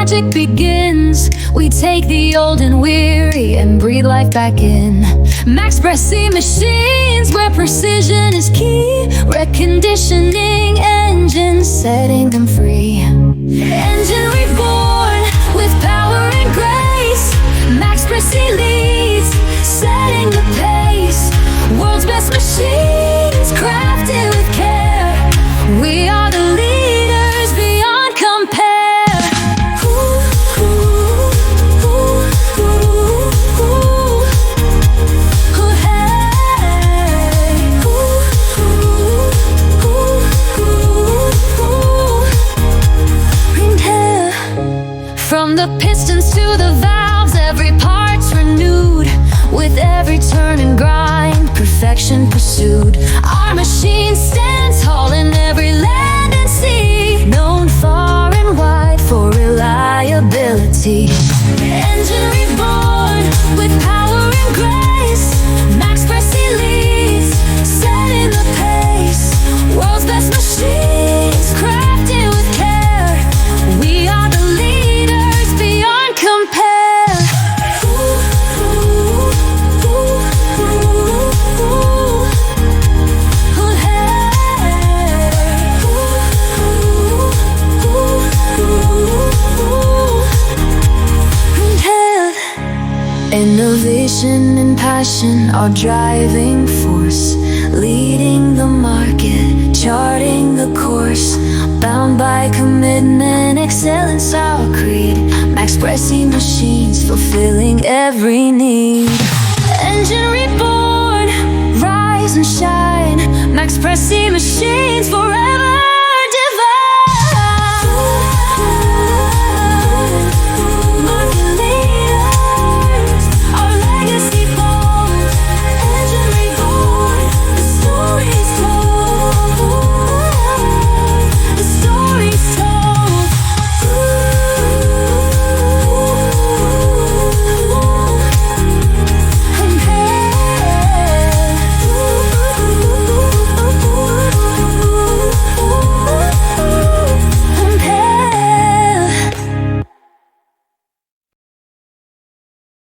magic begins. We take the old and weary and breathe life back in. Maxpress machines where precision is key. Reconditioning engines, setting them free. Engine reborn with power and grace. Maxpress leads, setting the pace. World's best machines, crafted with care. We are the leaders beyond compare. Ooh, ooh, ooh, ooh, ooh. Ooh, hey. Ooh, ooh, ooh, ooh. Ring hair. From the pistons to the valves, every part's renewed. With every turn and grind, perfection pursued. Our machine stands tall in every land and sea, known far and wide for reliability. Engine reborn with power and grace. Maxpress leads, setting the pace. World's best machines, crafted with care. We are the leaders beyond compare. Innovation and passion, our driving force. Leading the market, charting the course. Bound by commitment, excellence our creed. Maxpress machines, fulfilling every need. Engine reborn, rise and shine. Maxpress machines forever.